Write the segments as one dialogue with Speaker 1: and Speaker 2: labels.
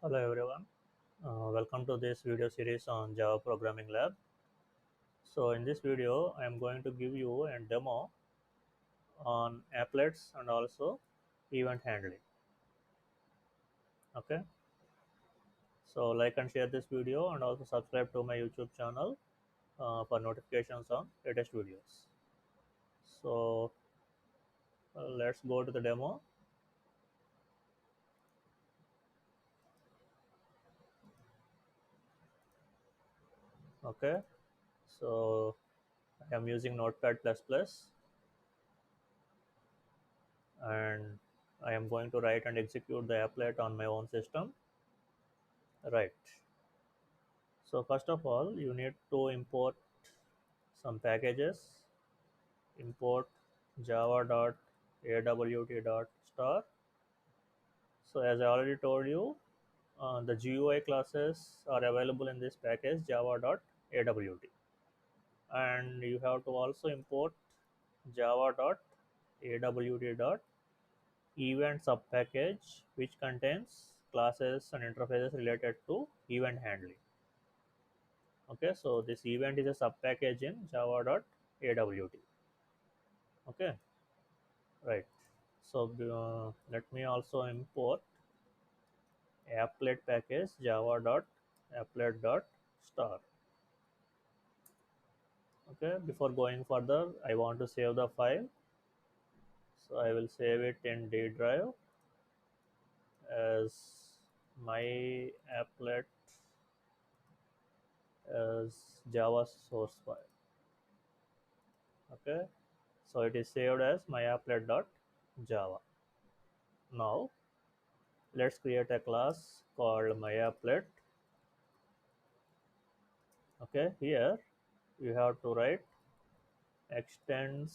Speaker 1: Hello everyone, welcome to this video series on Java Programming Lab. So in this video, I am going to give you a demo on applets and also event handling. Okay, so like and share this video and also subscribe to my YouTube channel for notifications on latest videos. So let's go to the demo. Okay, so I am using Notepad++ and I am going to write and execute the applet on my own system. Right. So first of all, you need to import some packages. Import java.awt.star. So as I already told you, the GUI classes are available in this package java.awt, and you have to also import java.awt.event subpackage, which contains classes and interfaces related to event handling. Okay, so this event is a subpackage in java.awt. Okay, right. So let me also import applet package java.applet.star. Okay, before going further, I want to save the file. So I will save it in D drive as my applet as Java source file. Okay, so it is saved as my applet.java. Now let's create a class called myapplet. Okay, here you have to write extends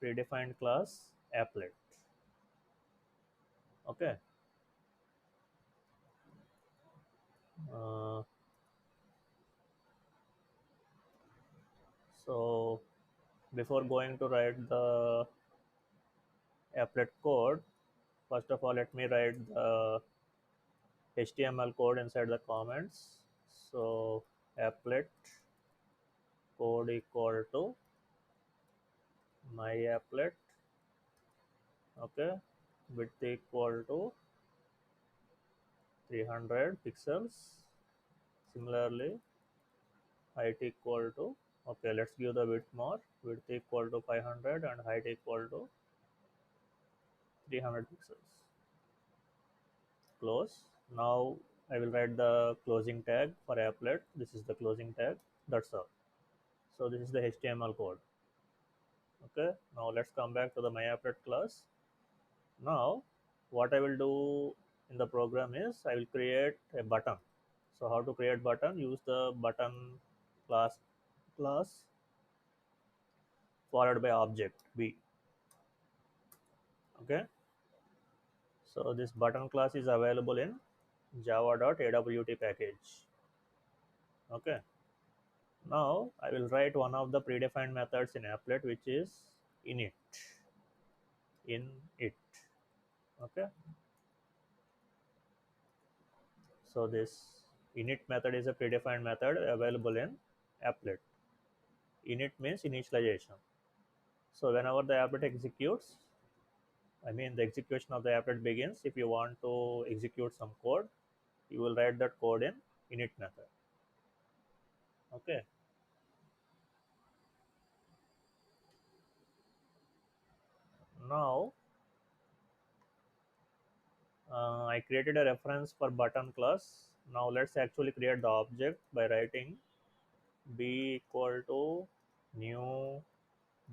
Speaker 1: predefined class applet. Okay, uh, so before going to write the applet code, first of all let me write the HTML code inside the comments. So applet code equal to myapplet. Okay, width equal to 300 pixels. Similarly, height equal to, okay, let's give the width more, width equal to 500 and height equal to 300 pixels. Close. Now I will write the closing tag for applet. This is the closing tag. That's all. So this is the HTML code. Okay, now let's come back to the myapplet class. Now what I will do in the program is I will create a button. So how to create button? Use the button class followed by object b. Okay, so this button class is available in java.awt package. Okay, now I will write one of the predefined methods in applet, which is init. Okay, so this init method is a predefined method available in applet. Init means initialization. So whenever the applet executes, I mean the execution of the applet begins, if you want to execute some code, you will write that code in init method. Okay, now I created a reference for button class. Now let's actually create the object by writing b equal to new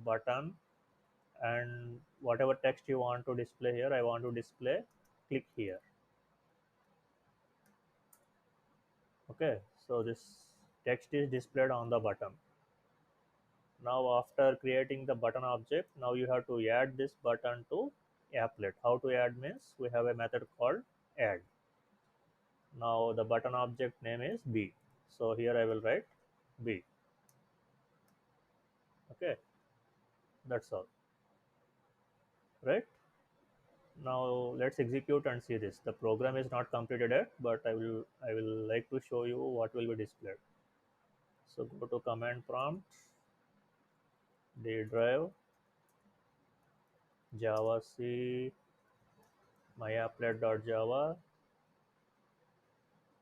Speaker 1: button, and whatever text you want to display here, I want to display, click here. Okay, so this text is displayed on the button. Now after creating the button object, now you have to add this button to applet. How to add means we have a method called add. Now the button object name is b, so here I will write b. Okay, that's all. Right. Now let's execute and see this. The program is not completed yet, but I will like to show you what will be displayed. So go to command prompt, D drive, Java C, myapplet.java.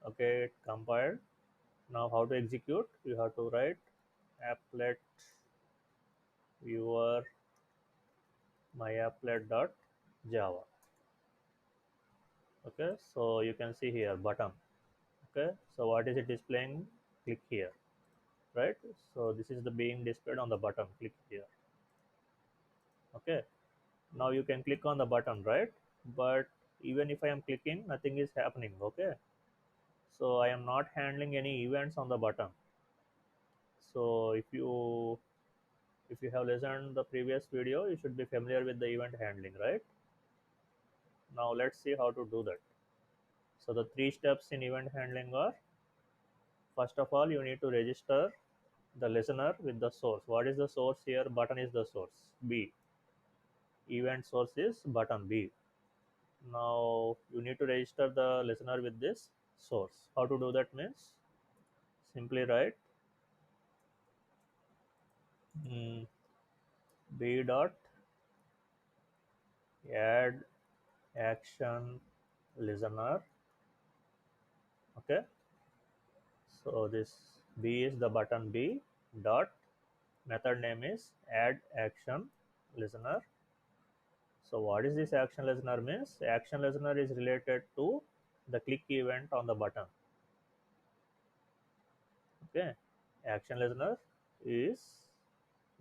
Speaker 1: Okay, it compiled. Now how to execute? You have to write applet viewer myapplet.java. Okay, so you can see here button. Okay, so what is it displaying? Click here, right? So this is the being displayed on the button. Click here. Okay, now you can click on the button, right? But even if I am clicking, nothing is happening. Okay, so I am not handling any events on the button. So if you have listened the previous video, you should be familiar with the event handling, right? Now let's see how to do that. So the three steps in event handling are: first of all, you need to register the listener with the source. What is the source here? Button is the source. B. Event source is button B. Now you need to register the listener with this source. How to do that means simply write mm, B dot add action listener. Okay, so this B is the button B dot method name is add action listener. So what is this action listener means? Action listener is related to the click event on the button. Okay, action listener is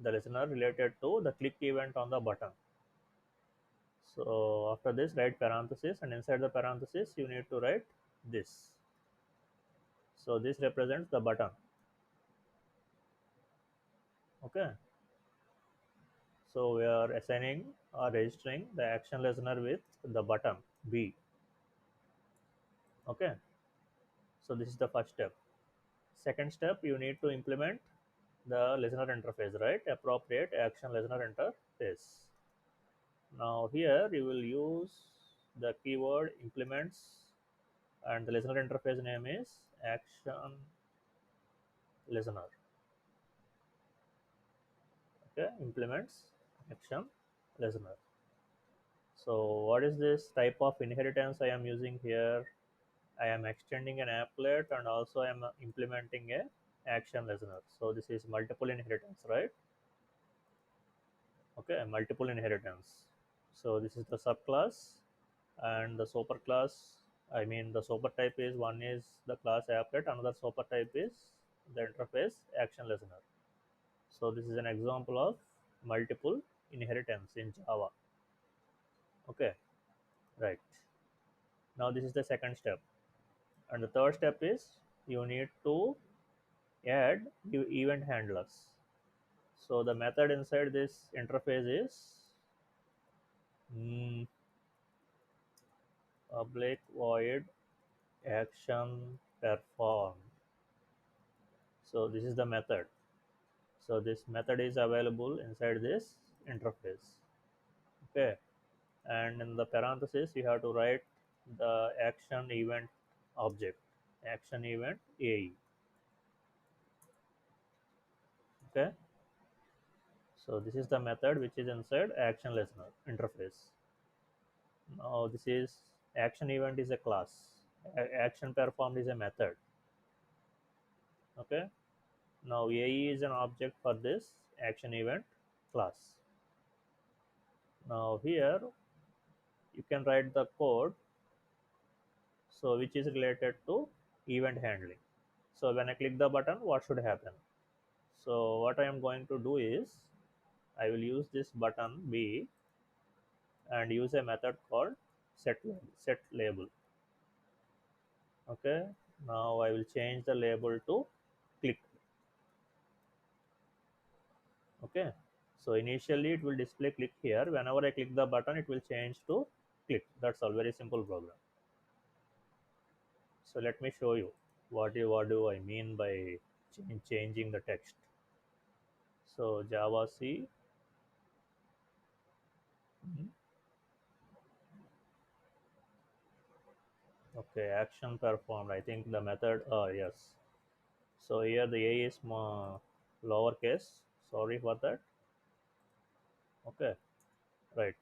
Speaker 1: the listener related to the click event on the button. So after this, write parenthesis, and inside the parenthesis, you need to write this. So this represents the button. Okay. So we are assigning or registering the action listener with the button B. Okay. So this is the first step. Second step, you need to implement the listener interface, right? Appropriate action listener interface. Now here you will use the keyword implements, and the listener interface name is action listener. Okay, implements action listener. So what is this type of inheritance I am using here? I am extending an applet and also I am implementing a action listener. So this is multiple inheritance, right? Okay, multiple inheritance. So this is the subclass, and the super class, I mean the super type is one is the class applet, another super type is the interface action listener. So this is an example of multiple inheritance in Java. Okay, right. Now this is the second step, and the third step is you need to add event handlers. So the method inside this interface is mm, public void action perform. So this is the method. So this method is available inside this interface. Okay, and in the parenthesis you have to write the action event object, action event AE. Okay, so this is the method which is inside action listener interface. Now this is action event is a class, action performed is a method. Okay, now AE is an object for this action event class. Now here you can write the code, so which is related to event handling. So when I click the button, what should happen? So what I am going to do is I will use this button B and use a method called set label. Okay, now I will change the label to click. Okay, so initially it will display click here. Whenever I click the button, it will change to click. That's all, very simple program. So let me show you what do I mean by changing the text. So Java C, Okay, action performed. I think the method. Yes. So here the A is more lowercase. Sorry for that. Okay, right.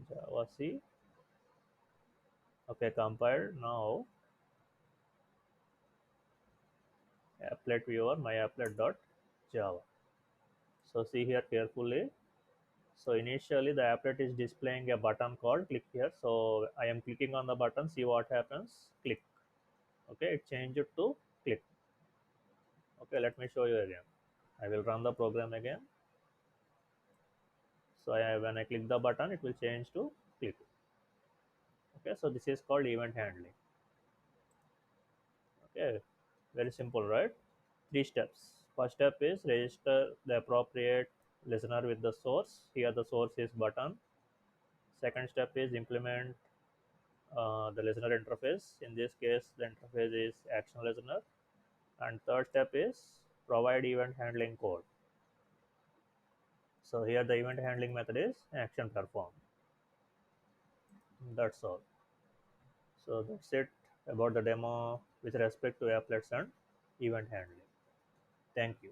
Speaker 1: Java C. Okay, compiled. Now applet viewer my applet dot Java. So see here carefully. So initially the applet is displaying a button called click here. So I am clicking on the button. See what happens. Click. Okay, it changed it to click. Okay, let me show you again. I will run the program again. So when I click the button, it will change to click. Okay, so this is called event handling. Okay, very simple, right? Three steps. First step is register the appropriate listener with the source. Here the source is button. Second step is implement the listener interface. In this case, the interface is action listener. And third step is provide event handling code. So here the event handling method is action performed. That's all. So that's it about the demo with respect to applets and event handling. Thank you.